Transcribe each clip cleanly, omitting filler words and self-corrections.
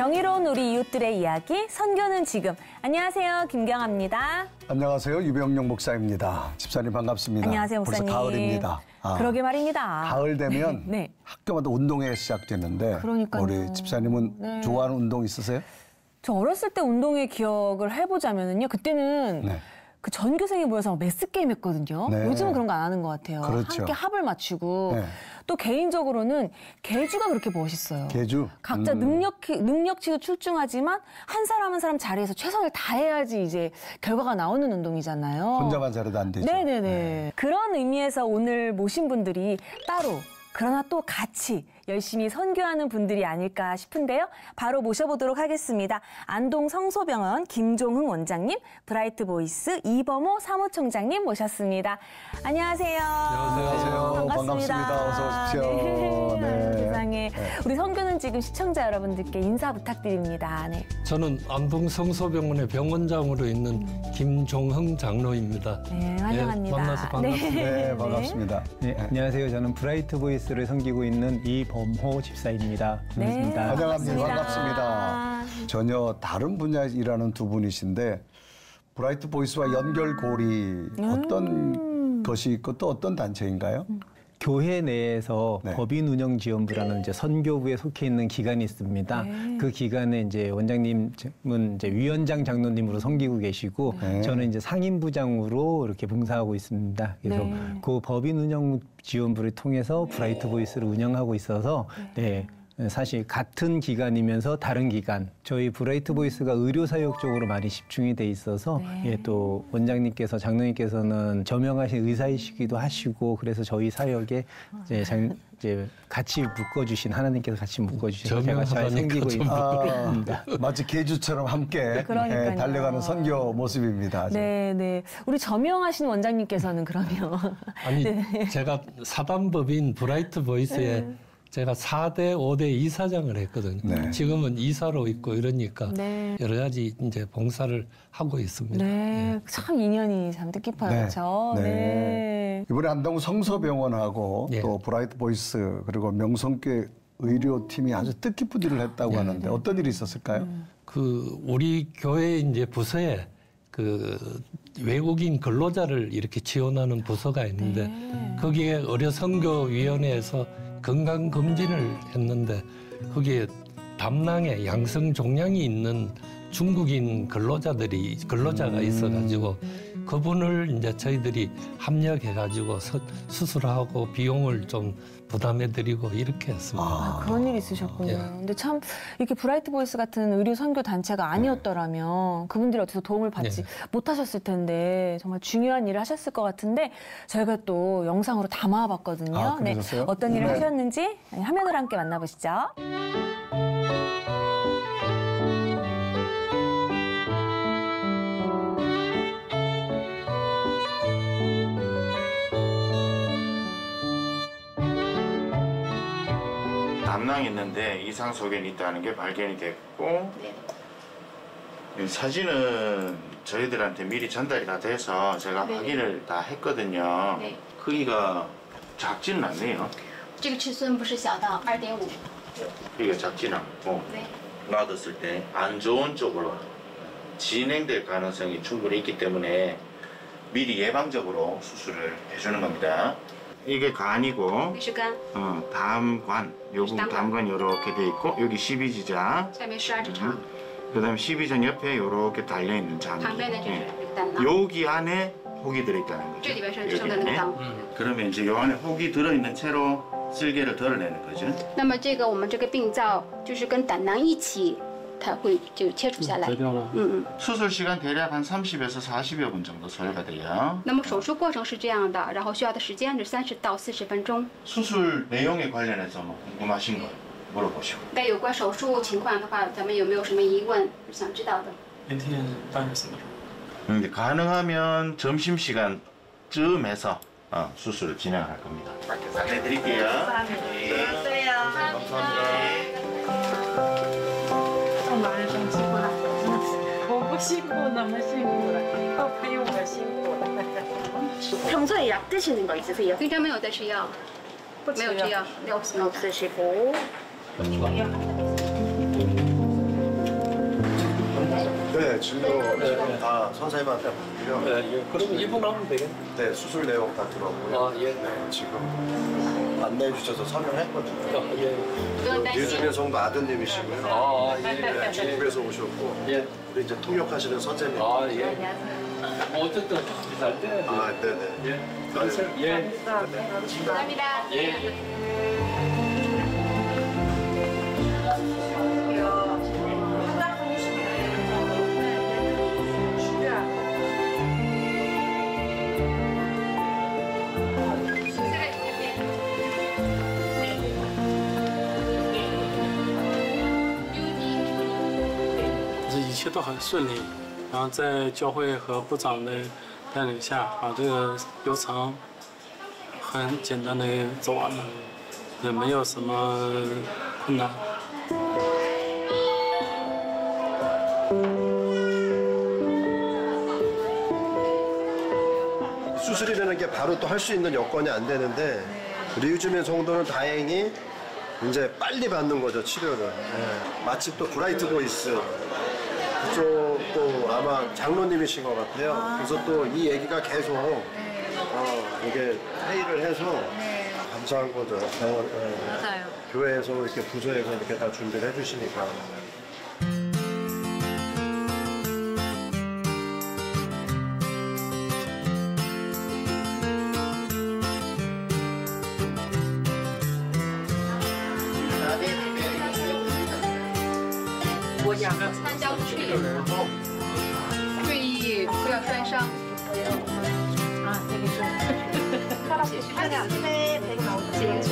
정의로운 우리 이웃들의 이야기, 선교는 지금. 안녕하세요, 김경아입니다. 안녕하세요, 유병용 목사입니다. 집사님 반갑습니다. 안녕하세요, 목사님. 벌써 가을입니다. 그러게 말입니다. 가을 되면 네. 학교마다 운동회 시작되는데 그러니까요. 우리 집사님은 네. 좋아하는 운동 있으세요? 저 어렸을 때 운동의 기억을 해보자면요. 그때는 네. 그 전교생이 모여서 매스 게임 했거든요. 네. 요즘은 그런 거 안 하는 것 같아요. 그렇죠. 함께 합을 맞추고 네. 또 개인적으로는 계주가 그렇게 멋있어요. 계주? 각자 능력치도 출중하지만 한 사람 한 사람 자리에서 최선을 다해야지 이제 결과가 나오는 운동이잖아요. 혼자만 잘해도 안 되죠. 네네네. 네. 그런 의미에서 오늘 모신 분들이 따로 그러나 또 같이 열심히 선교하는 분들이 아닐까 싶은데요. 바로 모셔보도록 하겠습니다. 안동 성소병원 김종흥 원장님, 브라이트 보이스 이범호 사무총장님 모셨습니다. 안녕하세요. 안녕하세요. 반갑습니다. 어서 오십시오. 네. 세상에. 네. 우리 선교는 지금 시청자 여러분들께 인사 부탁드립니다. 네. 저는 안동 성소병원의 병원장으로 있는 김종흥 장로입니다. 네, 환영합니다. 만나서 반갑습니다. 네, 반갑습니다. 네, 안녕하세요. 저는 브라이트 보이스를 섬기고 있는 이범호 집사입니다. 반갑습니다. 네, 환영합니다. 반갑습니다. 전혀 다른 분야에 일하는 두 분이신데 브라이트 보이스와 연결고리 어떤 것이 있고 또 어떤 단체인가요? 교회 내에서 네. 법인운영지원부라는 이제 선교부에 속해 있는 기관이 있습니다. 네. 그 기관에 이제 원장님은 이제 위원장 장로님으로 섬기고 계시고 네. 저는 이제 상임부장으로 이렇게 봉사하고 있습니다. 그래서 네. 그 법인운영지원부를 통해서 브라이트 보이스를 운영하고 있어서 네. 사실 같은 기관이면서 다른 기관. 저희 브라이트 보이스가 의료사역 쪽으로 많이 집중이 돼 있어서 네. 예, 또 원장님께서 장로님께서는 저명하신 의사이시기도 하시고 그래서 저희 사역에 이제 같이 묶어주신 하나님께서 같이 묶어주셔서 제가 잘 저명하다니까 섬기고 있습니다. 마치 계주처럼 함께 그러니까요. 달려가는 선교 모습입니다. 네. 우리 저명하신 원장님께서는 그러면 아니, 제가 사단법인 브라이트 보이스에 제가 4대, 5대 이사장을 했거든요. 네. 지금은 이사로 있고 이러니까 네. 여러 가지 이제 봉사를 하고 있습니다. 네, 참 인연이 참 뜻깊어요, 네. 그렇죠? 네. 네. 이번에 안동 성서병원하고 예. 또 브라이트 보이스 그리고 명성교회 의료팀이 아주 뜻깊은 일을 했다고 하는데 어떤 일이 있었을까요? 그 우리 교회 이제 부서에 그 외국인 근로자를 이렇게 지원하는 부서가 있는데 거기에 의료선교위원회에서 건강검진을 했는데 거기에 담낭에 양성 종양이 있는 중국인 근로자가 있어가지고 그분을 이제 저희들이 합력해가지고 수술하고 비용을 좀 부담해드리고 이렇게 했습니다. 그런 일이 있으셨군요. 예. 근데 참 이렇게 브라이트 보이스 같은 의료 선교 단체가 아니었더라면 그분들이 어디서 도움을 받지 못하셨을 텐데 정말 중요한 일을 하셨을 것 같은데 저희가 또 영상으로 담아봤거든요. 아, 그러셨어요? 어떤 일을 네. 하셨는지 화면으로 함께 만나보시죠. 담낭이 있는데 이상 소견이 있다는 게 발견이 됐고 이 사진은 저희들한테 미리 전달이 다 돼서 제가 확인을 다 했거든요. 크기가 작지는 않네요. 这个尺寸不是小到2.5。 크기가 작지는 않고 놔뒀을 때 안 좋은 쪽으로 진행될 가능성이 충분히 있기 때문에 미리 예방적으로 수술을 해주는 겁니다. 이게 간이고 这是肝， 담관, 요 부분 담관 이렇게 돼 있고 여기 12지장, 下面是二指肠， 그다음 12전 옆에 이렇게 달려 있는 장기. 旁边的就是这个胆囊， 여기 안에 혹이 들어 있다는 거죠. 这里边是生的那个脏。 그러면 이제 요 안에 혹이 들어 있는 채로 쓸개를 덜어내는 거죠. 那么这个我们这个病灶就是跟胆囊一起，它会就切除下来。수술 시간 대략 한 30에서 40여 분 정도 소요가 돼요. 那么手术过程是这样的，然后需要的时间是30到40分钟。 수술 내용에 관련해서 뭐 궁금하신 거 물어보시고. 该有关手术情况的话，咱们有没有什么疑问想知道的？ 明天大约什么时候？ 근데 가능하면 점심 시간쯤에서 수술을 진행할 겁니다. 밖에서 안내드릴게요. 감사합니다. 我不辛苦那么辛苦了，都陪我辛苦了。 평소에 약 드시는 거 있으세요? 平常没有在吃药，没有吃药， 없습니다. 없으시고. 네, 진료 지금 다 선생님한테 받고요. 예. 그러면 입원하면 되겠네. 네, 수술 내용 다 들어오고요. 아, 예. 네, 지금 안내해 주셔서 설명했거든요. 예. 류준현 성도 아드님이시고요. 아, 예. 네, 중국에서 오셨고 예. 우리 이제 통역하시는 선생님. 아, 예. 어쨌든 잘 돼야 돼. 아, 네네. 예. 감사합니다. 예. 감사합니다. 예.一切都很顺利，然后在教会和部长的带领下，把这个流程很简单的走完了，也没有什么困难。 수술이라는 게 바로 또 할 수 있는 여건이 안 되는데 류주민 성도는 다행히 이제 빨리 받는 거죠, 치료를. 네. 마침 또 브라이트 보이스 그쪽도 아마 장로님이신 것 같아요. 그래서 또 이 얘기가 계속 이게 회의를 해서 감사한 거죠. 병원, 맞아요. 교회에서 이렇게 부서에서 이렇게 다 준비를 해주시니까.参加会议不要摔伤。啊，这个是。这两杯陪老姐姐。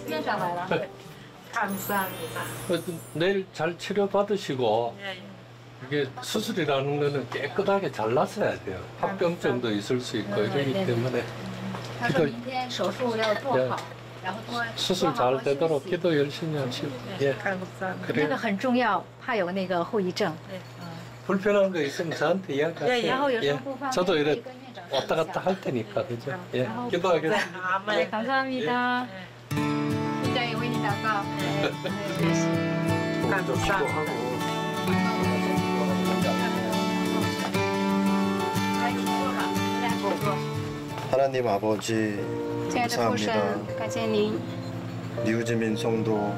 院长来了。 감사합니다. 내일 잘 치료 받으시고 예. 이게 수술이라는 거는 깨끗하게 잘랐어야 돼요. 합병증도 있을 수 있고 이러기 때문에 他说明天手术要做好，然后做 수술 잘 되도록 기도 열심히 하시고 예. 감사합니다. 那 그래 个很重要，怕有那个后遗症。 불편한 거 있으면 저한테 이야기하세요. 然后有什 예. 么不方便， 저도 可以 이래 跟院长 왔다 说一 갔다 下。 할 테니까 그죠? 예. 기도하겠습니다. 아멘. 감사합니다. 院长也为你祷告。 감사합니다. 하나님 아버지 亲爱的父神 감사합니다. ，感谢您， 류지민 성도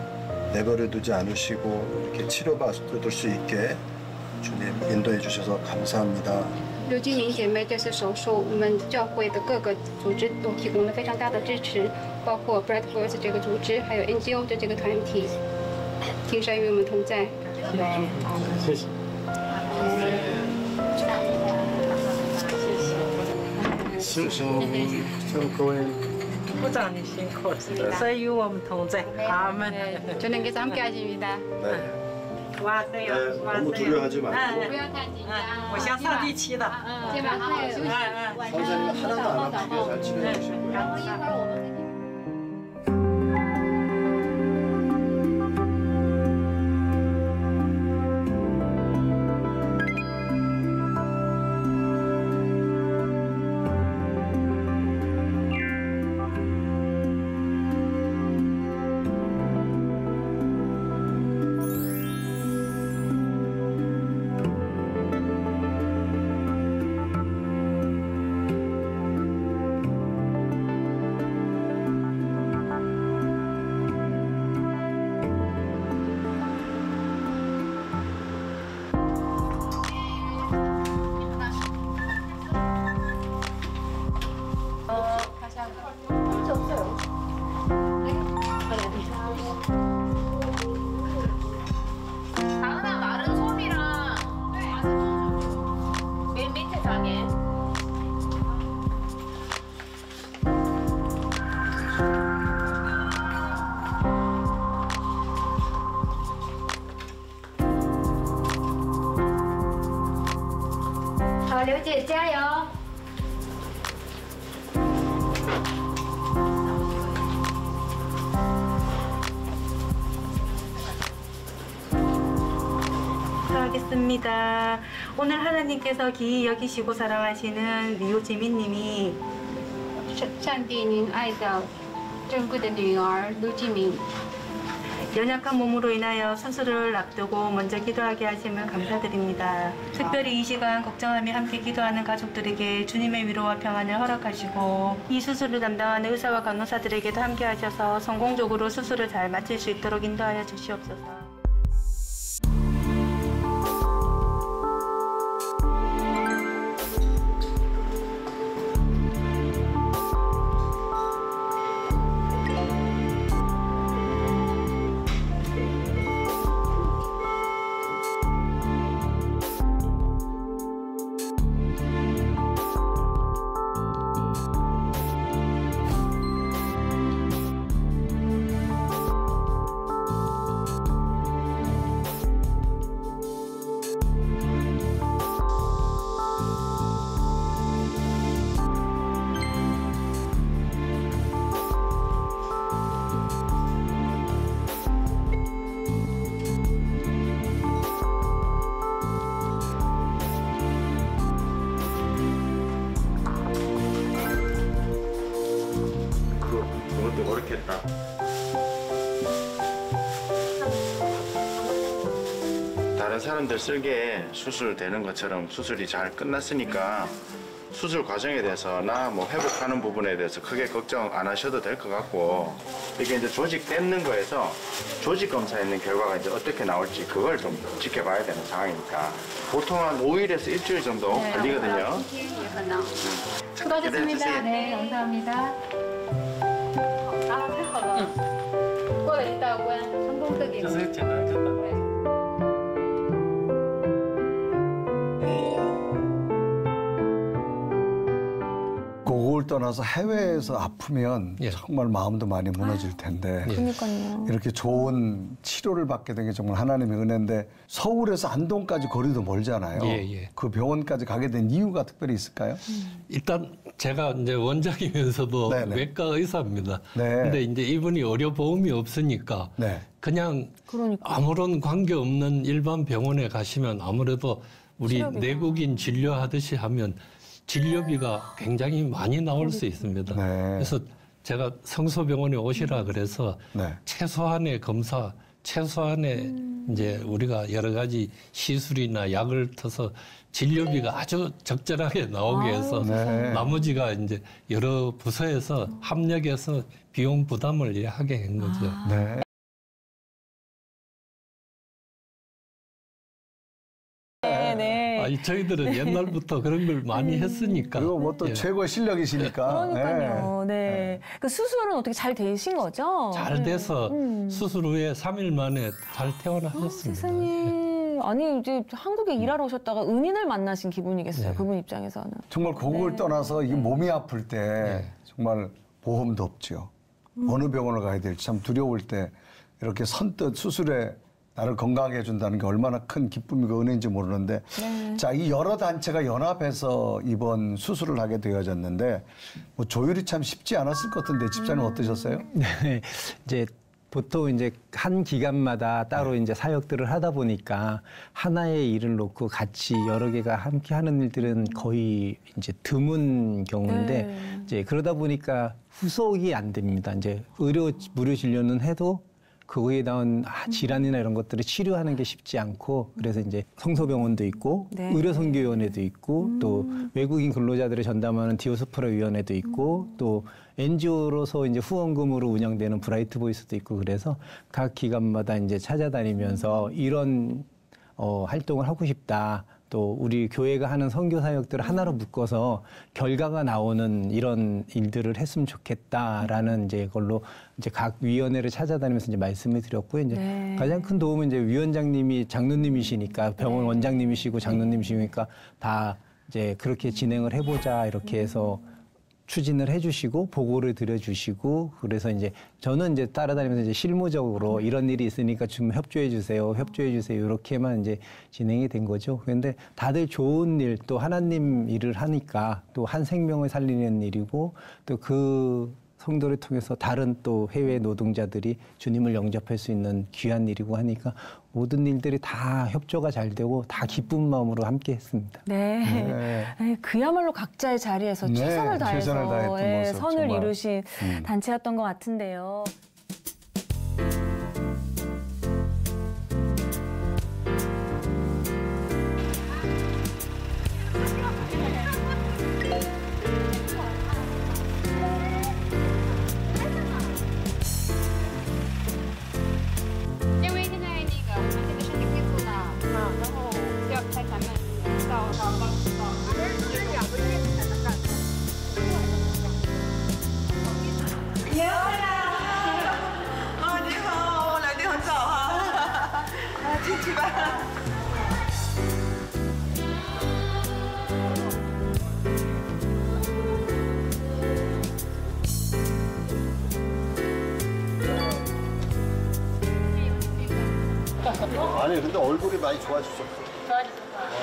내버려 두지 않으시고 이렇게 치료받을 수 있게 주님 인도해 주셔서 감사합니다. 刘金玲姐妹这次手术，我们教会的各个组织都提供了非常大的支持，包括 Bright Voice 这个组织，还有 NGO 的这个团体，天神与我们同在。谢谢。 辛苦各位。 부장님辛苦了，神与我们同在。아멘. 주님께서 함께하십니다. 네. 와세요. 네, 너무 와세요. 두려워하지 말고 不要太紧张。我向上帝祈祷。今晚好好休息，晚上 선생님 하나도 안 祷 아프게 告， 잘 치료해 주시고요. 然后一会儿我们。당은아 마른 솜이랑 맨 밑에 장에好，刘姐加油！ 하겠습니다. 오늘 하나님께서 기이 여기시고 사랑하시는 류지민님이 上帝，您爱的珍贵的女儿刘继明， 연약한 몸으로 인하여 수술을 앞두고 먼저 기도하게 하심을 감사드립니다. 특별히 이 시간 걱정하며 함께 기도하는 가족들에게 주님의 위로와 평안을 허락하시고 이 수술을 담당하는 의사와 간호사들에게도 함께 하셔서 성공적으로 수술을 잘 마칠 수 있도록 인도하여 주시옵소서. 모르겠다. 다른 사람들 쓸게 수술되는 것처럼 수술이 잘 끝났으니까 수술 과정에 대해서 나 뭐 회복하는 부분에 대해서 크게 걱정 안 하셔도 될 것 같고, 이게 이제 조직 뗐는 거에서 조직 검사했는 결과가 이제 어떻게 나올지 그걸 좀 지켜봐야 되는 상황이니까 보통 한 5일에서 일주일 정도 걸리거든요. 수고하셨습니다. 네, 감사합니다. 그걸 떠나서 해외에서 아프면 정말 마음도 많이 무너질 텐데 그러니까요. 이렇게 좋은 치료를 받게 된 게 정말 하나님의 은혜인데 서울에서 안동까지 거리도 멀잖아요. 그 병원까지 가게 된 이유가 특별히 있을까요? 일단 제가 이제 원장이면서도 네네. 외과 의사입니다. 네. 근데 이제 이분이 의료보험이 없으니까 네. 그냥 그러니까. 아무런 관계 없는 일반 병원에 가시면 아무래도 우리 치료비가. 내국인 진료하듯이 하면 진료비가 굉장히 많이 나올 수 있습니다. 네. 그래서 제가 성소병원에 오시라 그래서 네. 최소한의 검사, 최소한의 이제 우리가 여러 가지 시술이나 약을 터서 진료비가 아주 적절하게 나오게 해서 네. 나머지가 이제 여러 부서에서 합력해서 비용 부담을 하게 한 거죠. 네. 네. 저희들은 옛날부터 그런 걸 많이 했으니까. 그리고 뭐 또 최고의 실력이시니까. 그러니까요. 네. 그 수술은 어떻게 잘 되신 거죠? 잘 돼서 수술 후에 3일 만에 잘 퇴원하셨습니다. 세상에. 아니 이제 한국에 일하러 오셨다가 은인을 만나신 기분이겠어요. 네. 그분 입장에서는. 정말 그걸 떠나서 이 몸이 아플 때 정말 보험도 없죠. 어느 병원을 가야 될지 참 두려울 때 이렇게 선뜻 수술에 나를 건강하게 해준다는 게 얼마나 큰 기쁨이고 은혜인지 모르는데 자, 이 여러 단체가 연합해서 이번 수술을 하게 되어졌는데 뭐 조율이 참 쉽지 않았을 것 같은데 집사님 어떠셨어요? 네, 이제 보통 이제 한 기관마다 따로 이제 사역들을 하다 보니까 하나의 일을 놓고 같이 여러 개가 함께 하는 일들은 거의 이제 드문 경우인데 이제 그러다 보니까 후속이 안 됩니다. 이제 무료 진료는 해도 그거에 나온 질환이나 이런 것들을 치료하는 게 쉽지 않고 그래서 이제 성소병원도 있고 의료선교위원회도 있고 또 외국인 근로자들을 전담하는 디오스포라 위원회도 있고 또 NGO로서 이제 후원금으로 운영되는 브라이트 보이스도 있고 그래서 각 기관마다 이제 찾아다니면서 이런 활동을 하고 싶다. 또 우리 교회가 하는 선교 사역들을 하나로 묶어서 결과가 나오는 이런 일들을 했으면 좋겠다라는 이제 걸로 이제 각 위원회를 찾아다니면서 이제 말씀을 드렸고 이제 가장 큰 도움은 이제 위원장님이 장로님이시니까 병원 원장님이시고 장로님이시니까 다 이제 그렇게 진행을 해보자 이렇게 해서 추진을 해주시고 보고를 드려주시고 그래서 이제 저는 이제 따라다니면서 이제 실무적으로 이런 일이 있으니까 좀 협조해 주세요 이렇게만 이제 진행이 된 거죠. 그런데 다들 좋은 일 또 하나님 일을 하니까 또 한 생명을 살리는 일이고 또 그 성도를 통해서 다른 또 해외 노동자들이 주님을 영접할 수 있는 귀한 일이고 하니까 모든 일들이 다 협조가 잘 되고 다 기쁜 마음으로 함께 했습니다. 네. 그야말로 각자의 자리에서 최선을 다해서 선을 이루신 단체였던 것 같은데요. 你好，我来得很早哈。进去吧。아니 근데 얼굴이 많이 좋아지셨어.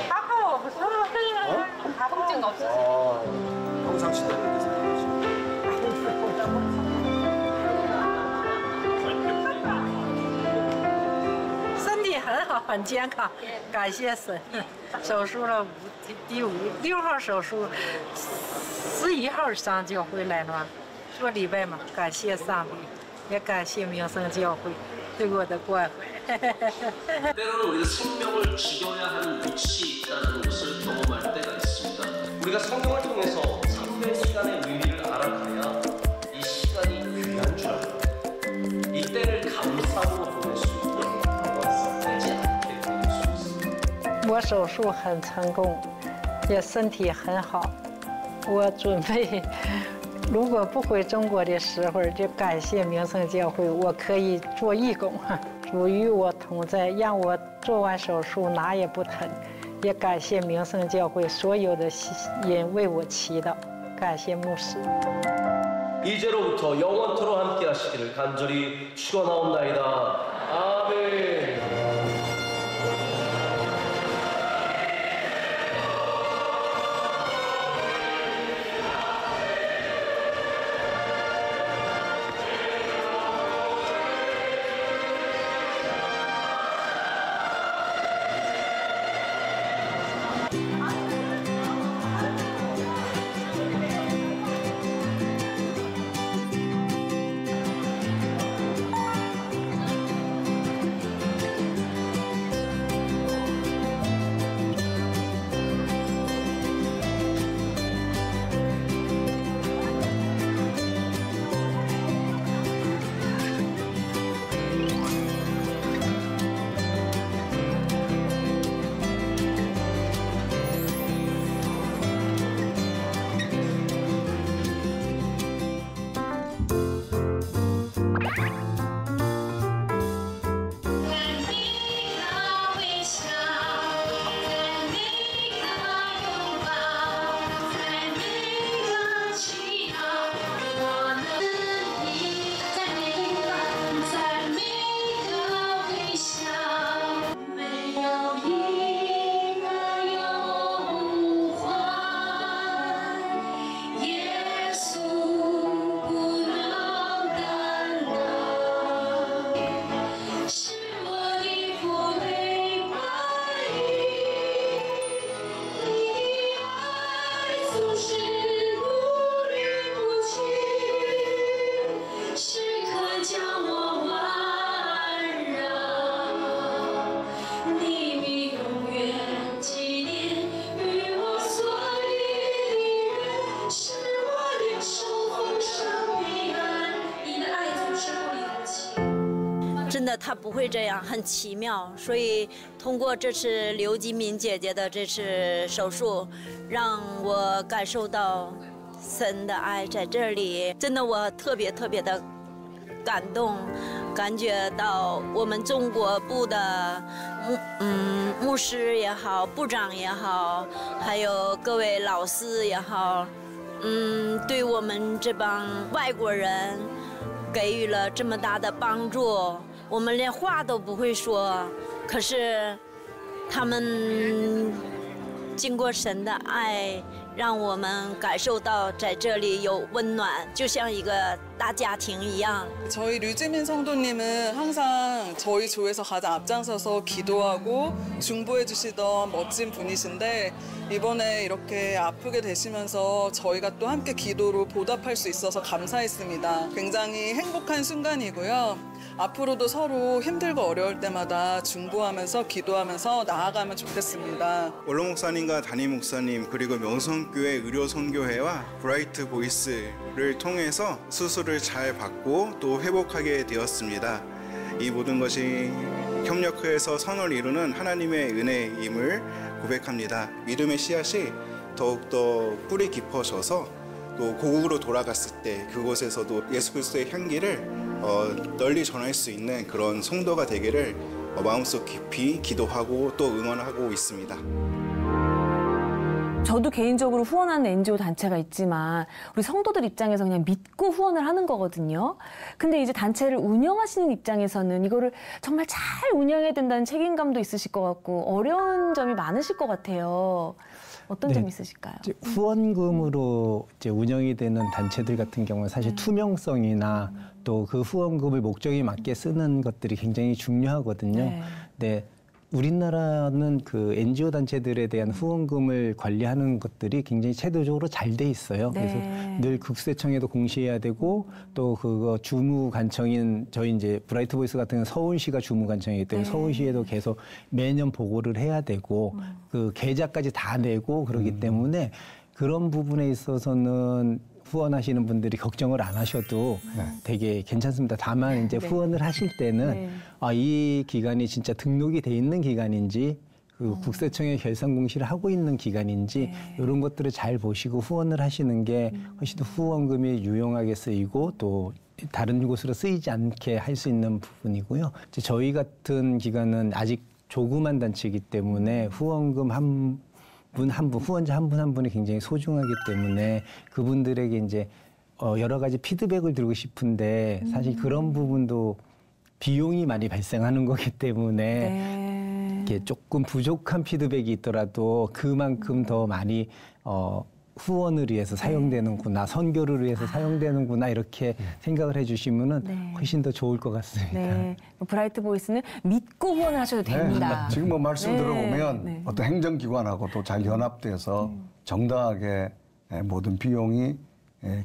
아까 서로 통증 없었어요. 평상시대로 이렇게 생각하시고. 身体很好，很健康，感谢神。手术了第6号手术，11号上教会来了，做礼拜嘛，感谢上帝，也感谢民生教会对我的关怀。 때로는 우리가 생명을 죽여야 하는 위치에 있다는 것을 경험할 때가 있습니다. 우리가 성경을 통해서 삶의 시간의 의미를 알아가야 이 시간이 귀한 줄 알고 이때를 감사로 보낼 수 있고 썩되지 않게 보낼 수 있습니다. 我手术很成功，也身体很好。我准备，如果不回中国的时候，就感谢民生教会，我可以做义工。 主与我同在，让我做完手术哪也不疼，也感谢民生教会所有的人为我祈祷，感谢牧师。 이제로부터 영원토록 함께 하시기를 간절히 축원하옵나이다. 아멘.真的，他不会这样，很奇妙。所以通过这次刘吉敏姐姐的这次手术，让我感受到神的爱在这里。真的，我特别的感动，感觉到我们中国部的牧师也好，部长也好，还有各位老师也好，对我们这帮外国人给予了这么大的帮助。我们连话都不会说，可是他们经过神的爱，让我们感受到在这里有温暖，就像一个大家庭一样。 저희 류지민 성도님은 항상 저희 조에서 가장 앞장서서 기도하고 중보해 주시던 멋진 분이신데 이번에 이렇게 아프게 되시면서 저희가 또 함께 기도로 보답할 수 있어서 감사했습니다. 굉장히 행복한 순간이고요. 앞으로도 서로 힘들고 어려울 때마다 중보하면서 기도하면서 나아가면 좋겠습니다. 원로 목사님과 담임 목사님 그리고 명성교회 의료선교회와 브라이트 보이스를 통해서 수술을 잘 받고 또 회복하게 되었습니다. 이 모든 것이 협력해서 선을 이루는 하나님의 은혜임을 고백합니다. 믿음의 씨앗이 더욱더 뿌리 깊어져서 또 고국으로 돌아갔을 때 그곳에서도 예수 그리스도의 향기를 널리 전할 수 있는 그런 성도가 되기를 마음속 깊이 기도하고 또 응원하고 있습니다. 저도 개인적으로 후원하는 NGO 단체가 있지만 우리 성도들 입장에서 그냥 믿고 후원을 하는 거거든요. 근데 이제 단체를 운영하시는 입장에서는 이거를 정말 잘 운영해야 된다는 책임감도 있으실 것 같고 어려운 점이 많으실 것 같아요. 어떤 점이 있으실까요? 후원금으로 이제 운영이 되는 단체들 같은 경우는 사실 투명성이나 또 그 후원금을 목적에 맞게 쓰는 것들이 굉장히 중요하거든요. 네. 우리나라는 그 NGO 단체들에 대한 후원금을 관리하는 것들이 굉장히 제도적으로 잘 돼 있어요. 그래서 늘 국세청에도 공시해야 되고 또 그거 주무관청인 저희 이제 브라이트 보이스 같은 경우는 서울시가 주무관청이기 때문에 서울시에도 계속 매년 보고를 해야 되고 그 계좌까지 다 내고 그러기 때문에 그런 부분에 있어서는 후원하시는 분들이 걱정을 안 하셔도 되게 괜찮습니다. 다만 이제 후원을 하실 때는 이 기관이 진짜 등록이 돼 있는 기관인지 그 국세청에 결산 공시를 하고 있는 기관인지 이런 것들을 잘 보시고 후원을 하시는 게 훨씬 더 후원금이 유용하게 쓰이고 또 다른 곳으로 쓰이지 않게 할 수 있는 부분이고요. 이제 저희 같은 기관은 아직 조그만 단체이기 때문에 후원금 후원자 한 분 한 분이 굉장히 소중하기 때문에 그분들에게 이제 여러 가지 피드백을 드리고 싶은데 사실 그런 부분도 비용이 많이 발생하는 거기 때문에 이렇게 조금 부족한 피드백이 있더라도 그만큼 더 많이 후원을 위해서 사용되는구나, 선교를 위해서 사용되는구나 이렇게 생각을 해주시면은 훨씬 더 좋을 것 같습니다. 네. 브라이트 보이스는 믿고 후원을 하셔도 됩니다. 지금 뭐 말씀 들어보면 어떤 행정기관하고 또 잘 연합돼서 정당하게 모든 비용이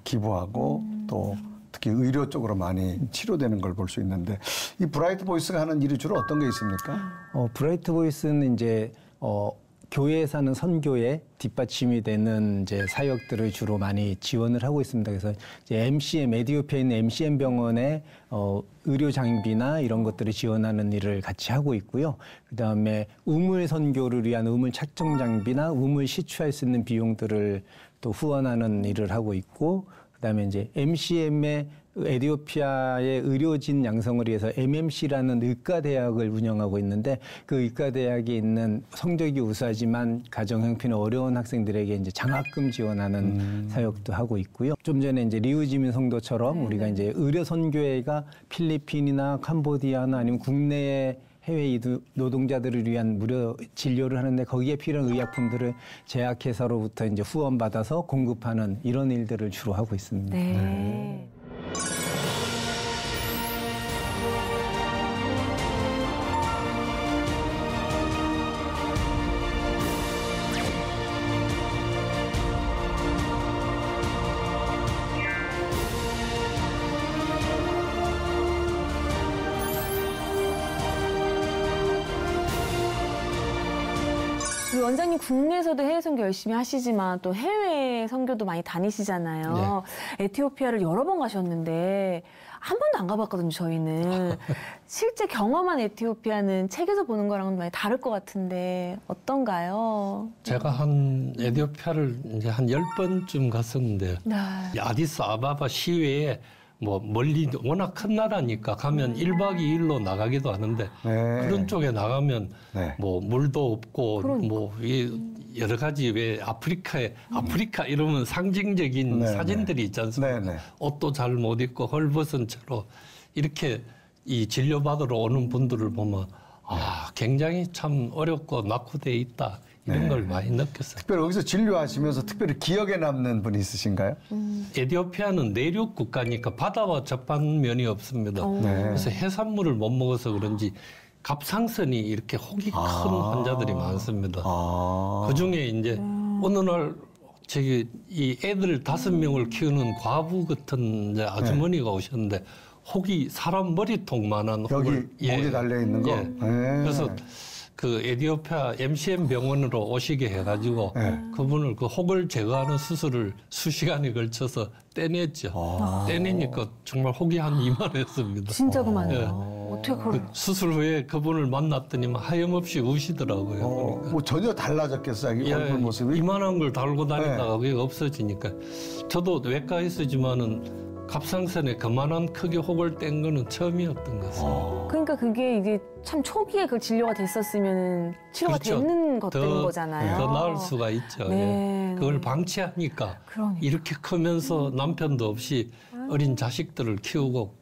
기부하고 또 특히 의료 쪽으로 많이 치료되는 걸 볼 수 있는데 이 브라이트 보이스가 하는 일이 주로 어떤 게 있습니까? 브라이트 보이스는 이제 교회에서 하는 선교에 뒷받침이 되는 이제 사역들을 주로 많이 지원을 하고 있습니다. 그래서 이제 MCM, 에티오피아에 있는 MCM 병원의 의료 장비나 이런 것들을 지원하는 일을 같이 하고 있고요. 그다음에 우물 선교를 위한 우물 착정 장비나 우물 시추할 수 있는 비용들을 또 후원하는 일을 하고 있고, 그다음에 이제 MCM의 에티오피아의 의료진 양성을 위해서 MMC라는 의과대학을 운영하고 있는데 그 의과대학에 있는 성적이 우수하지만 가정 형편이 어려운 학생들에게 이제 장학금 지원하는 사역도 하고 있고요. 좀 전에 이제 리우지민 성도처럼 우리가 이제 의료 선교회가 필리핀이나 캄보디아나 아니면 국내에 해외 노동자들을 위한 무료 진료를 하는데 거기에 필요한 의약품들을 제약회사로부터 이제 후원받아서 공급하는 이런 일들을 주로 하고 있습니다. 네. 우리 원장님 국내에서도 해외 선교 열심히 하시지만 또 해외 선교도 많이 다니시잖아요. 에티오피아를 여러 번 가셨는데 한 번도 안 가봤거든요, 저희는. 실제 경험한 에티오피아는 책에서 보는 거랑은 많이 다를 것 같은데 어떤가요? 제가 에티오피아를 이제 한 10번쯤 갔었는데 아디스 아바바 시외에 뭐 멀리 워낙 큰 나라니까 가면 1박 2일로 나가기도 하는데 그런 쪽에 나가면 뭐 물도 없고 뭐 여러 가지 왜 아프리카 이러면 상징적인 사진들이 있지 않습니까? 옷도 잘 못 입고 헐벗은 채로 이렇게 이 진료받으러 오는 분들을 보면 굉장히 참 어렵고 낙후되어 있다. 이런 걸 많이 느꼈어요. 특별히 여기서 진료하시면서 특별히 기억에 남는 분이 있으신가요? 에티오피아는 내륙 국가니까 바다와 접한 면이 없습니다. 그래서 해산물을 못 먹어서 그런지 갑상선이 이렇게 혹이 큰 환자들이 많습니다. 그중에 이제 어느 날 이 애들 5명을 키우는 과부 같은 이제 아주머니가 오셨는데 혹이 사람 머리통만한 혹을 목에 달려 있는 거. 그래서 그 에티오피아 MCM 병원으로 오시게 해가지고 그분을 그 혹을 제거하는 수술을 수시간에 걸쳐서 떼냈죠. 떼내니까 정말 혹이 한 이만했습니다. 진짜 그만해요. 어떻게 그걸? 수술 후에 그분을 만났더니 하염없이 우시더라고요. 그러니까. 뭐 전혀 달라졌겠어요. 이 얼굴 모습이. 이만한 걸 달고 다니다가 그게 없어지니까. 저도 외과에 있었지만은 갑상선에 그만한 크게 혹을 뗀 거는 처음이었던 것 같습니다. 그러니까 그게 이제 참 초기에 그 진료가 됐었으면 치료가 그렇죠. 되는 것들인 거잖아요. 더 나을 수가 있죠. 네. 예. 그걸 방치하니까 그러니까. 이렇게 크면서 남편도 없이 어린 자식들을 키우고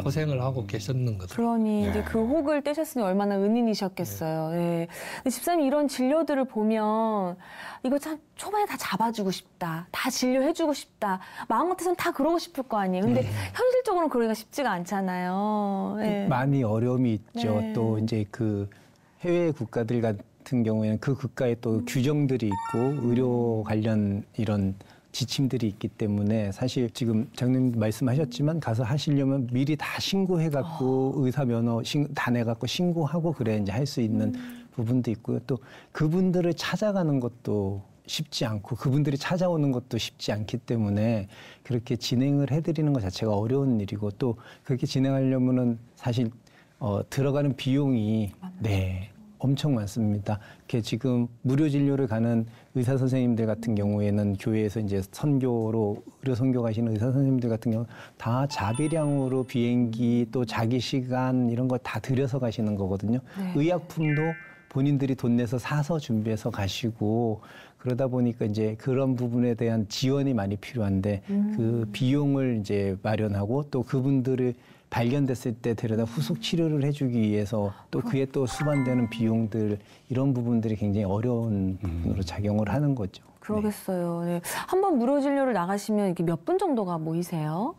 고생을 하고 계셨는 거죠. 그러니 이제 그 혹을 떼셨으니 얼마나 은인이셨겠어요. 네. 근데 집사님 이런 진료들을 보면 이거 참 초반에 다 잡아주고 싶다, 다 진료해주고 싶다, 마음 같아서는 다 그러고 싶을 거 아니에요. 근데 현실적으로는 그러기가 쉽지가 않잖아요. 네. 많이 어려움이 있죠. 네. 또 이제 그 해외 국가들 같은 경우에는 그 국가에 또 규정들이 있고 의료 관련 이런 지침들이 있기 때문에 사실 지금 장님 말씀하셨지만 가서 하시려면 미리 다 신고해갖고 의사 면허 다 내갖고 신고하고 그래야 이제 할 수 있는 부분도 있고요. 또 그분들을 찾아가는 것도 쉽지 않고 그분들이 찾아오는 것도 쉽지 않기 때문에 그렇게 진행을 해드리는 것 자체가 어려운 일이고 또 그렇게 진행하려면은 사실 들어가는 비용이 엄청 많습니다. 이렇게 지금 무료 진료를 가는 의사 선생님들 같은 경우에는 교회에서 이제 선교로 의료 선교 가시는 의사 선생님들 같은 경우 다 자비량으로 비행기 또 자기 시간 이런 거 다 들여서 가시는 거거든요. 네. 의약품도 본인들이 돈 내서 사서 준비해서 가시고 그러다 보니까 이제 그런 부분에 대한 지원이 많이 필요한데 그 비용을 이제 마련하고 또 그분들을 발견됐을 때 데려다 후속 치료를 해주기 위해서 또 그에 또 수반되는 비용들 이런 부분들이 굉장히 어려운 부분으로 작용을 하는 거죠. 그러겠어요. 네. 한번 무료 진료를 나가시면 이렇게 몇 분 정도가 모이세요?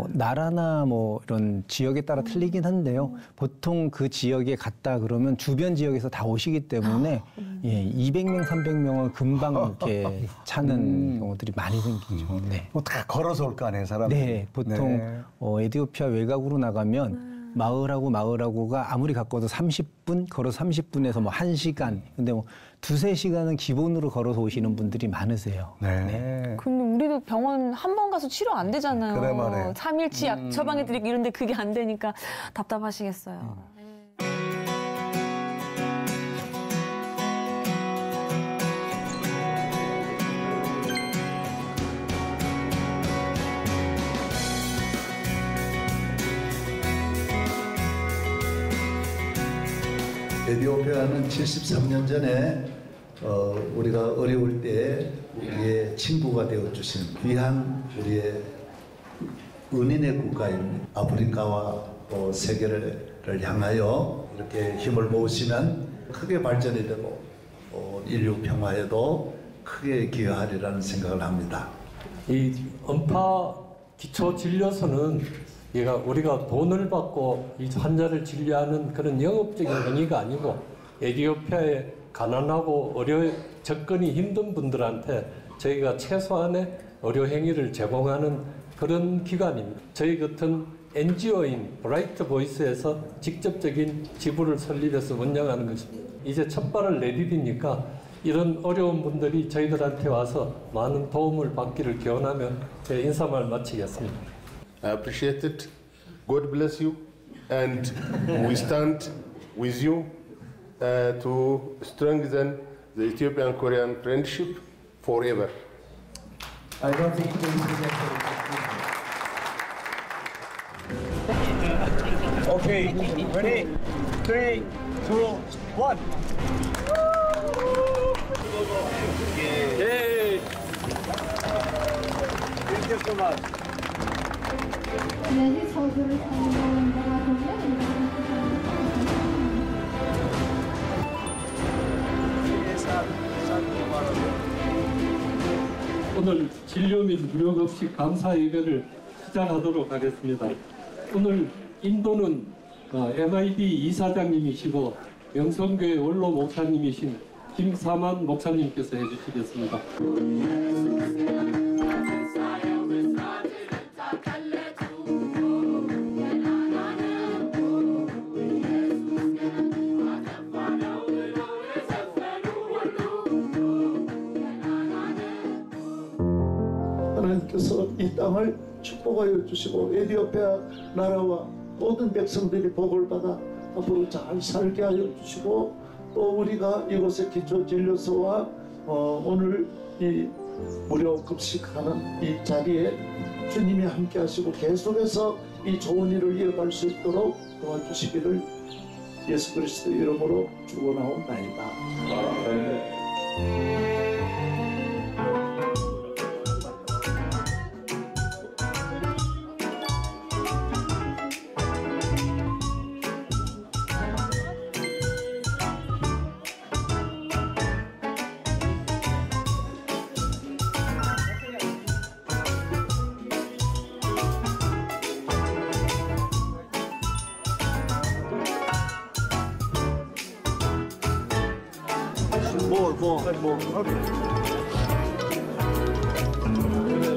나라나 뭐 이런 지역에 따라 틀리긴 한데요. 보통 그 지역에 갔다 그러면 주변 지역에서 다 오시기 때문에 200명, 300명은 금방 이렇게 차는 경우들이 많이 생기죠. 네. 뭐 다 걸어서 올 거 아니에요, 사람들이. 네, 보통 에티오피아 외곽으로 나가면 마을하고가 아무리 가까워도 30분, 걸어서 30분에서 뭐 1시간. 근데 뭐 2-3시간은 기본으로 걸어서 오시는 분들이 많으세요. 네. 그럼 우리도 병원 한 번 가서 치료 안 되잖아요. 그래 말해. 3일치 약 처방해드리고 이런데 그게 안 되니까 답답하시겠어요. 에티오피아는 73년 전에 우리가 어려울 때 우리의 친구가 되어주신 귀한 우리의 은인의 국가인 아프리카와 또 세계를 향하여 이렇게 힘을 모으시면 크게 발전이 되고 인류 평화에도 크게 기여하리라는 생각을 합니다. 이 음파 기초 진료소는 얘가 우리가 돈을 받고 이 환자를 진료하는 그런 영업적인 행위가 아니고 에티오피아의 가난하고 접근이 힘든 분들한테 저희가 최소한의 의료 행위를 제공하는 그런 기관입니다. 저희 같은 NGO인 브라이트 보이스에서 직접적인 지부를 설립해서 운영하는 것입니다. 이제 첫 발을 내디디니까 이런 어려운 분들이 저희들한테 와서 많은 도움을 받기를 기원하며 제 인사말 마치겠습니다. I appreciate it. God bless you, and we stand with you to strengthen the Ethiopian-Korean friendship forever. I don't think there is Okay, ready? 3, 2, 1. Yay! Thank you so much. 오늘 진료 및 무료 급식 감사 예배를 시작하도록 하겠습니다. 오늘 인도는 MID 이사장님이시고 명성교회 원로 목사님이신 김사만 목사님께서 해주시겠습니다. 하나님께서 이 땅을 축복하여 주시고 에티오피아 나라와 모든 백성들이 복을 받아 앞으로 잘 살게 하여 주시고 또 우리가 이곳의 기초 진료소와 오늘 이 무료 급식하는 이 자리에 주님이 함께 하시고 계속해서 이 좋은 일을 이어갈 수 있도록 도와주시기를 예수 그리스도 이름으로 축원하옵나이다. 그래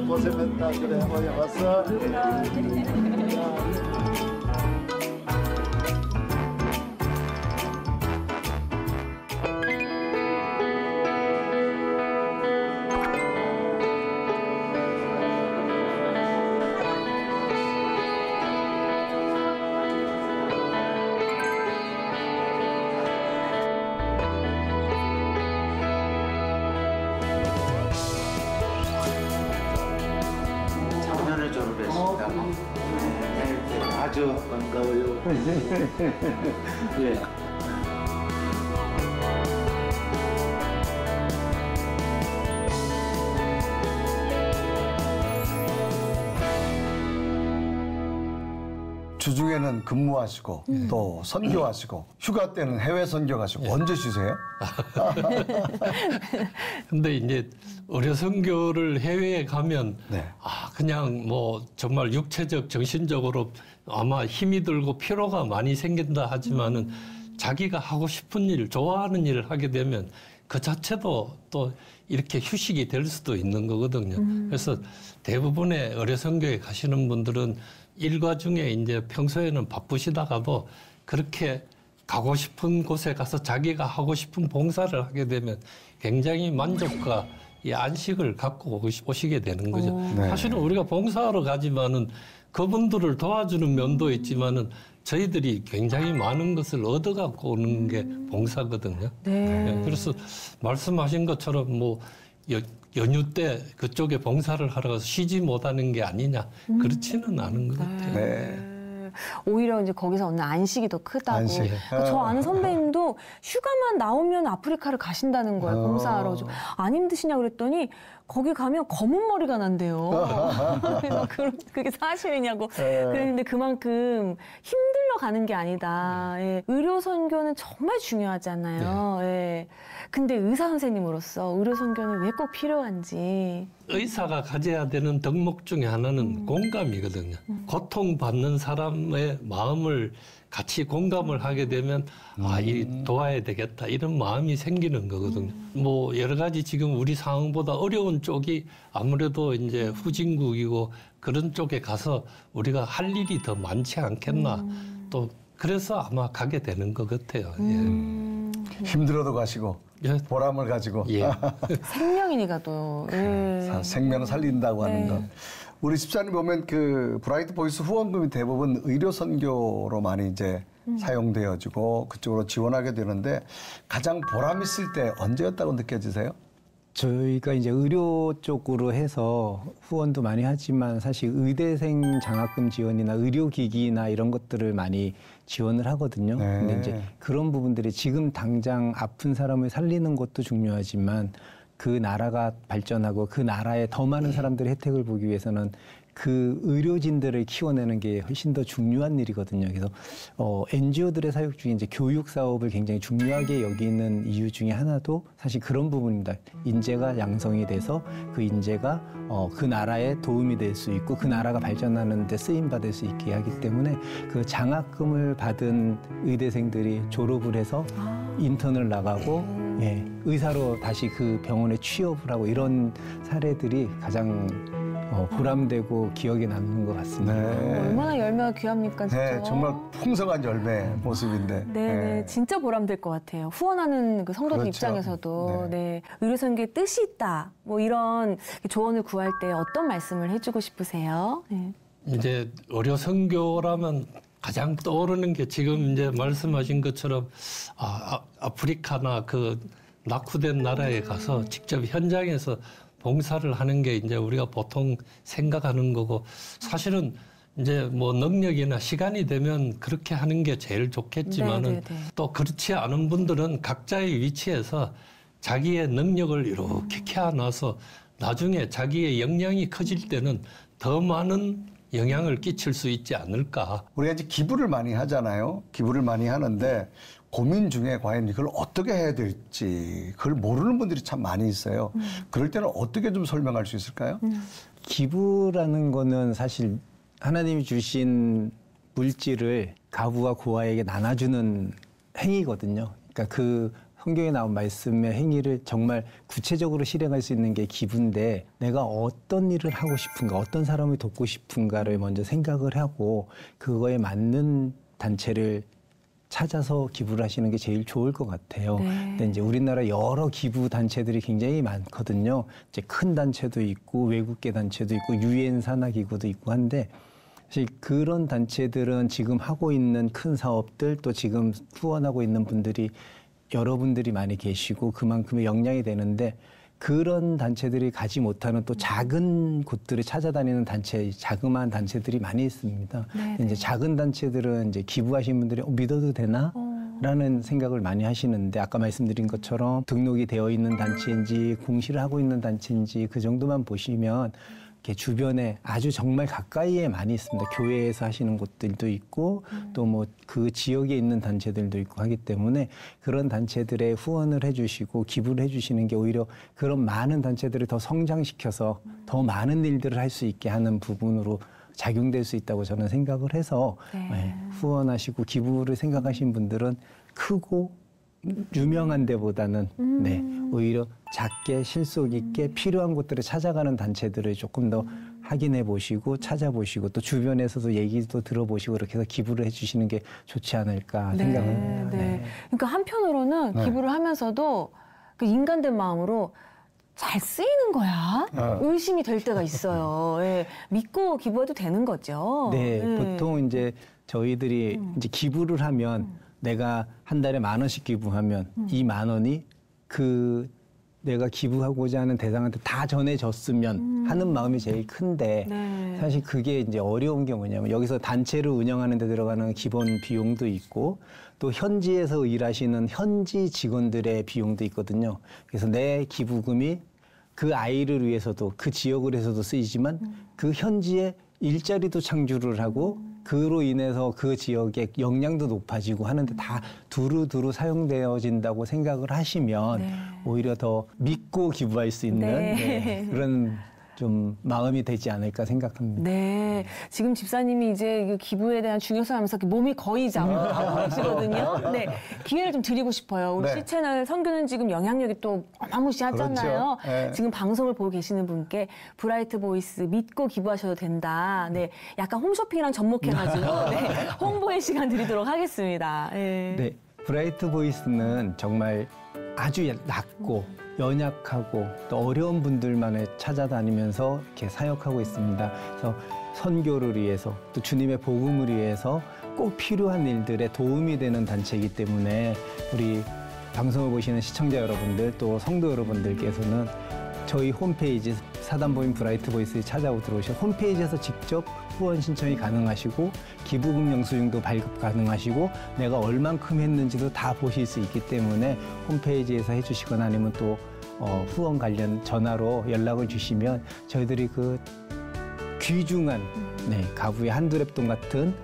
고생했다. 그래 어디 왔어? 작년에 졸업했습니다. 아주 반가워요. 예. 주중에는 근무하시고 또 선교하시고 휴가 때는 해외 선교 가시고 언제 쉬세요? 근데 이제 의료 선교를 해외에 가면 그냥 뭐 정말 육체적 정신적으로 아마 힘이 들고 피로가 많이 생긴다 하지만은 자기가 하고 싶은 일, 좋아하는 일을 하게 되면 그 자체도 또 이렇게 휴식이 될 수도 있는 거거든요. 그래서 대부분의 의료 선교에 가시는 분들은 일과 중에 이제 평소에는 바쁘시다가도 그렇게 가고 싶은 곳에 가서 자기가 하고 싶은 봉사를 하게 되면 굉장히 만족과 이 안식을 갖고 오시게 되는 거죠. 사실은 우리가 봉사하러 가지만은 그분들을 도와주는 면도 있지만은 저희들이 굉장히 많은 것을 얻어갖고 오는 게 봉사거든요. 그래서 말씀하신 것처럼 뭐 연휴 때 그쪽에 봉사를 하러 가서 쉬지 못하는 게 아니냐 그렇지는 않은 것 같아요. 오히려 이제 거기서 얻는 안식이 더 크다고. 안식. 저 아는 선배님도 휴가만 나오면 아프리카를 가신다는 거예요. 봉사하러. 안 힘드시냐고 그랬더니 거기 가면 검은 머리가 난대요. 그래서 그게 사실이냐고 그랬는데 그만큼 힘들러 가는 게 아니다. 의료 선교는 정말 중요하잖아요. 근데 의사 선생님으로서 의료 선교는 왜 꼭 필요한지. 의사가 가져야 되는 덕목 중에 하나는 공감이거든요. 고통받는 사람의 마음을 같이 공감을 하게 되면 이 도와야 되겠다 이런 마음이 생기는 거거든요. 뭐 여러 가지 지금 우리 상황보다 어려운 쪽이 아무래도 이제 후진국이고 그런 쪽에 가서 우리가 할 일이 더 많지 않겠나 또 그래서 아마 가게 되는 것 같아요. 힘들어도 가시고 보람을 가지고 생명이니까 또 생명 살린다고 하는 것. 우리 집사님 보면 그 브라이트 보이스 후원금이 대부분 의료 선교로 많이 이제 사용되어지고 그쪽으로 지원하게 되는데 가장 보람 있을 때 언제였다고 느껴지세요? 저희가 이제 의료 쪽으로 해서 후원도 많이 하지만 사실 의대생 장학금 지원이나 의료기기나 이런 것들을 많이 지원을 하거든요. 근데 이제 그런 부분들이 지금 당장 아픈 사람을 살리는 것도 중요하지만 그 나라가 발전하고 그 나라에 더 많은 사람들의 혜택을 보기 위해서는 그 의료진들을 키워내는 게 훨씬 더 중요한 일이거든요. 그래서 NGO들의 사역 중에 이제 교육 사업을 굉장히 중요하게 여기는 이유 중에 하나도 사실 그런 부분입니다. 인재가 양성이 돼서 그 인재가 그 나라에 도움이 될 수 있고 그 나라가 발전하는 데 쓰임 받을 수 있게 하기 때문에 그 장학금을 받은 의대생들이 졸업을 해서 인턴을 나가고 의사로 다시 그 병원에 취업을 하고 이런 사례들이 가장 보람되고 기억에 남는 것 같습니다. 얼마나 열매가 귀합니까, 진짜. 정말 풍성한 열매 모습인데. 진짜 보람될 것 같아요. 후원하는 그 성도들 입장에서도. 의료선교의 뜻이 있다. 뭐 이런 조언을 구할 때 어떤 말씀을 해주고 싶으세요? 이제 의료 선교라면 가장 떠오르는 게 지금 이제 말씀하신 것처럼 아프리카나 그 낙후된 나라에 가서 직접 현장에서 봉사를 하는 게 이제 우리가 보통 생각하는 거고, 사실은 이제 뭐 능력이나 시간이 되면 그렇게 하는 게 제일 좋겠지만은 또 그렇지 않은 분들은 각자의 위치에서 자기의 능력을 이렇게 캐안아서 나중에 자기의 역량이 커질 때는 더 많은 영향을 끼칠 수 있지 않을까. 우리가 이제 기부를 많이 하잖아요. 기부를 많이 하는데 고민 중에 과연 이걸 어떻게 해야 될지 그걸 모르는 분들이 참 많이 있어요. 그럴 때는 어떻게 좀 설명할 수 있을까요? 기부라는 거는 사실 하나님이 주신 물질을 가부와 고아에게 나눠주는 행위거든요. 그러니까 그 성경에 나온 말씀의 행위를 정말 구체적으로 실행할 수 있는 게 기부인데, 내가 어떤 일을 하고 싶은가, 어떤 사람을 돕고 싶은가를 먼저 생각을 하고 그거에 맞는 단체를 찾아서 기부를 하시는 게 제일 좋을 것 같아요. 근데 이제 우리나라 여러 기부 단체들이 굉장히 많거든요. 이제 큰 단체도 있고 외국계 단체도 있고 유엔 산하 기구도 있고 한데, 사실 그런 단체들은 지금 하고 있는 큰 사업들, 또 지금 후원하고 있는 분들이 여러분들이 많이 계시고 그만큼의 역량이 되는데, 그런 단체들이 가지 못하는 또 작은 곳들을 찾아다니는 단체, 자그마한 단체들이 많이 있습니다. 이제 작은 단체들은 이제 기부하신 분들이 믿어도 되나? 라는 생각을 많이 하시는데, 아까 말씀드린 것처럼 등록이 되어 있는 단체인지 공시를 하고 있는 단체인지 그 정도만 보시면 이렇게 주변에 아주 정말 가까이에 많이 있습니다. 교회에서 하시는 곳들도 있고 또 뭐 그 지역에 있는 단체들도 있고 하기 때문에 그런 단체들에 후원을 해주시고 기부를 해주시는 게 오히려 그런 많은 단체들을 더 성장시켜서 더 많은 일들을 할 수 있게 하는 부분으로 작용될 수 있다고 저는 생각을 해서 후원하시고 기부를 생각하신 분들은 크고 유명한 데보다는 오히려 작게 실속 있게 필요한 곳들을 찾아가는 단체들을 조금 더 확인해 보시고 찾아보시고 또 주변에서도 얘기도 들어보시고 이렇게 해서 기부를 해주시는 게 좋지 않을까 생각을 합니다. 그러니까 한편으로는 기부를 하면서도 그 인간된 마음으로 잘 쓰이는 거야. 의심이 될 때가 있어요. 믿고 기부해도 되는 거죠. 보통 이제 저희들이 이제 기부를 하면 내가 한 달에 10,000원씩 기부하면 이 10,000원이 그 내가 기부하고자 하는 대상한테 다 전해졌으면 하는 마음이 제일 큰데 사실 그게 이제 어려운 게 뭐냐면 여기서 단체를 운영하는 데 들어가는 기본 비용도 있고 또 현지에서 일하시는 현지 직원들의 비용도 있거든요. 그래서 내 기부금이 그 아이를 위해서도 그 지역을 해서도 쓰이지만 그 현지에 일자리도 창출을 하고 그로 인해서 그 지역의 역량도 높아지고 하는데 다 두루두루 사용되어진다고 생각을 하시면 오히려 더 믿고 기부할 수 있는 그런 좀 마음이 되지 않을까 생각합니다. 지금 집사님이 이제 기부에 대한 중요성을 하면서 몸이 거의 자고 계시거든요. 기회를 좀 드리고 싶어요. 우리 C채널 선교는 지금 영향력이 또 어마무시하잖아요. 그렇죠. 지금 방송을 보고 계시는 분께 브라이트 보이스 믿고 기부하셔도 된다. 약간 홈쇼핑이랑 접목해가지고 홍보의 시간 드리도록 하겠습니다. 브라이트 보이스는 정말 아주 낮고 연약하고 또 어려운 분들만을 찾아다니면서 이렇게 사역하고 있습니다. 그래서 선교를 위해서 또 주님의 복음을 위해서 꼭 필요한 일들에 도움이 되는 단체이기 때문에 우리 방송을 보시는 시청자 여러분들 또 성도 여러분들께서는 저희 홈페이지 사단법인 브라이트 보이스에 찾아오 들어오셔서 홈페이지에서 직접 후원 신청이 가능하시고 기부금 영수증도 발급 가능하시고 내가 얼만큼 했는지도 다 보실 수 있기 때문에 홈페이지에서 해주시거나 아니면 또 후원 관련 전화로 연락을 주시면 저희들이 그 귀중한 가부의 한두 랩돈 같은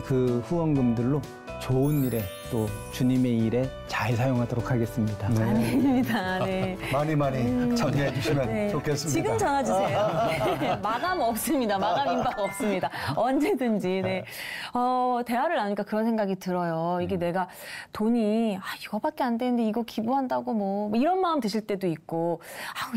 그 후원금들로 좋은 일에 또 주님의 일에 잘 사용하도록 하겠습니다. 아닙니다. 많이 참여해 주시면 좋겠습니다. 지금 전화 주세요. 마감 없습니다. 마감 임박 없습니다. 언제든지. 대화를 나누니까 그런 생각이 들어요. 이게 내가 돈이 이거밖에 안 되는데 이거 기부한다고 뭐 이런 마음 드실 때도 있고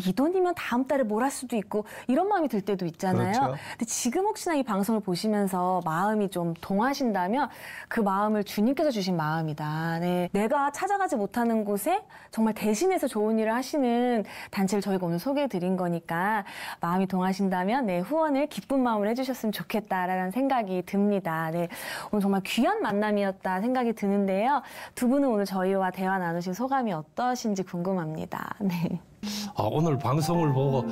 이 돈이면 다음 달에 뭘 할 수도 있고 이런 마음이 들 때도 있잖아요. 그렇죠. 근데 지금 혹시나 이 방송을 보시면서 마음이 좀 동하신다면 그 마음을 주님께서 주신 마음이 마음이다. 네. 내가 찾아가지 못하는 곳에 정말 대신해서 좋은 일을 하시는 단체를 저희가 오늘 소개해드린 거니까 마음이 동하신다면 네, 후원을 기쁜 마음으로 해주셨으면 좋겠다라는 생각이 듭니다. 네. 오늘 정말 귀한 만남이었다 생각이 드는데요. 두 분은 오늘 저희와 대화 나누신 소감이 어떠신지 궁금합니다. 네. 오늘 방송을 보고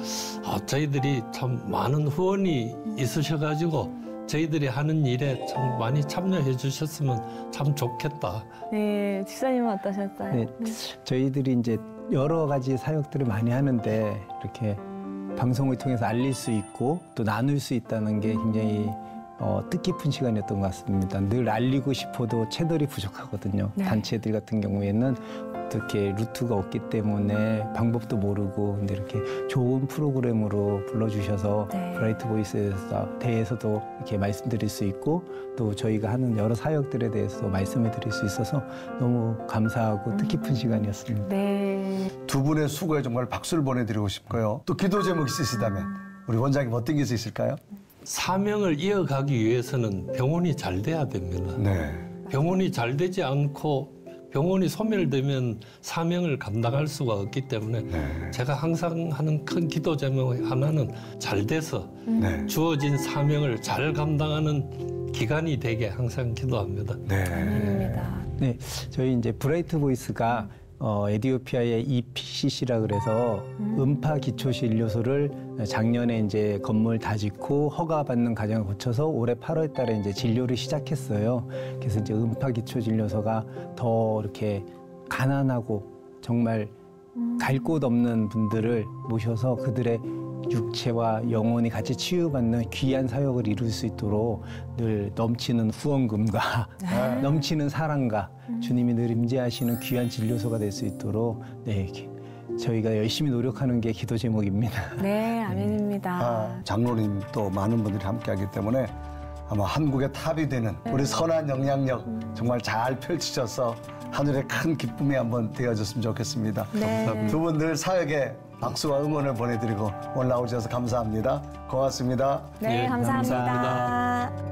저희들이 참 많은 후원이 있으셔가지고 저희들이 하는 일에 참 많이 참여해 주셨으면 참 좋겠다. 네, 집사님은 어떠셨어요? 네, 저희들이 이제 여러 가지 사역들을 많이 하는데 이렇게 방송을 통해서 알릴 수 있고 또 나눌 수 있다는 게 굉장히 뜻깊은 시간이었던 것 같습니다. 늘 알리고 싶어도 채널이 부족하거든요. 네. 단체들 같은 경우에는 어떻게 루트가 없기 때문에 방법도 모르고 근데 이렇게 좋은 프로그램으로 불러주셔서 네. 브라이트 보이스에 대해서도 이렇게 말씀드릴 수 있고 또 저희가 하는 여러 사역들에 대해서 말씀을 드릴 수 있어서 너무 감사하고 뜻깊은 시간이었습니다. 네. 두 분의 수고에 정말 박수를 보내드리고 싶고요. 또 기도 제목 있으시다면 우리 원장님 어떤 게 있을까요? 사명을 이어가기 위해서는 병원이 잘 돼야 됩니다. 네. 병원이 잘 되지 않고 병원이 소멸되면 사명을 감당할 수가 없기 때문에 네. 제가 항상 하는 큰 기도 제목 하나는 잘 돼서 네. 주어진 사명을 잘 감당하는 기간이 되게 항상 기도합니다. 네. 네, 저희 이제 브라이트 보이스가 에디오피아의 EPCC라 그래서 음파 기초 진료소를 작년에 이제 건물 다 짓고 허가받는 과정을 거쳐서 올해 8월 달에 이제 진료를 시작했어요. 그래서 이제 음파 기초 진료소가 더 이렇게 가난하고 정말 갈 곳 없는 분들을 모셔서 그들의 육체와 영혼이 같이 치유받는 귀한 사역을 이룰 수 있도록 늘 넘치는 후원금과 넘치는 사랑과 주님이 늘 임재하시는 귀한 진료소가 될 수 있도록 네, 저희가 열심히 노력하는 게 기도 제목입니다. 네, 아멘입니다. 장로님 또 많은 분들이 함께하기 때문에 아마 한국의 탑이 되는 우리 선한 영향력 정말 잘 펼치셔서 하늘의 큰 기쁨이 한번 되어줬으면 좋겠습니다. 네. 두 분 늘 사역에 박수와 응원을 보내드리고 오늘 나오셔서 감사합니다. 고맙습니다. 네, 감사합니다.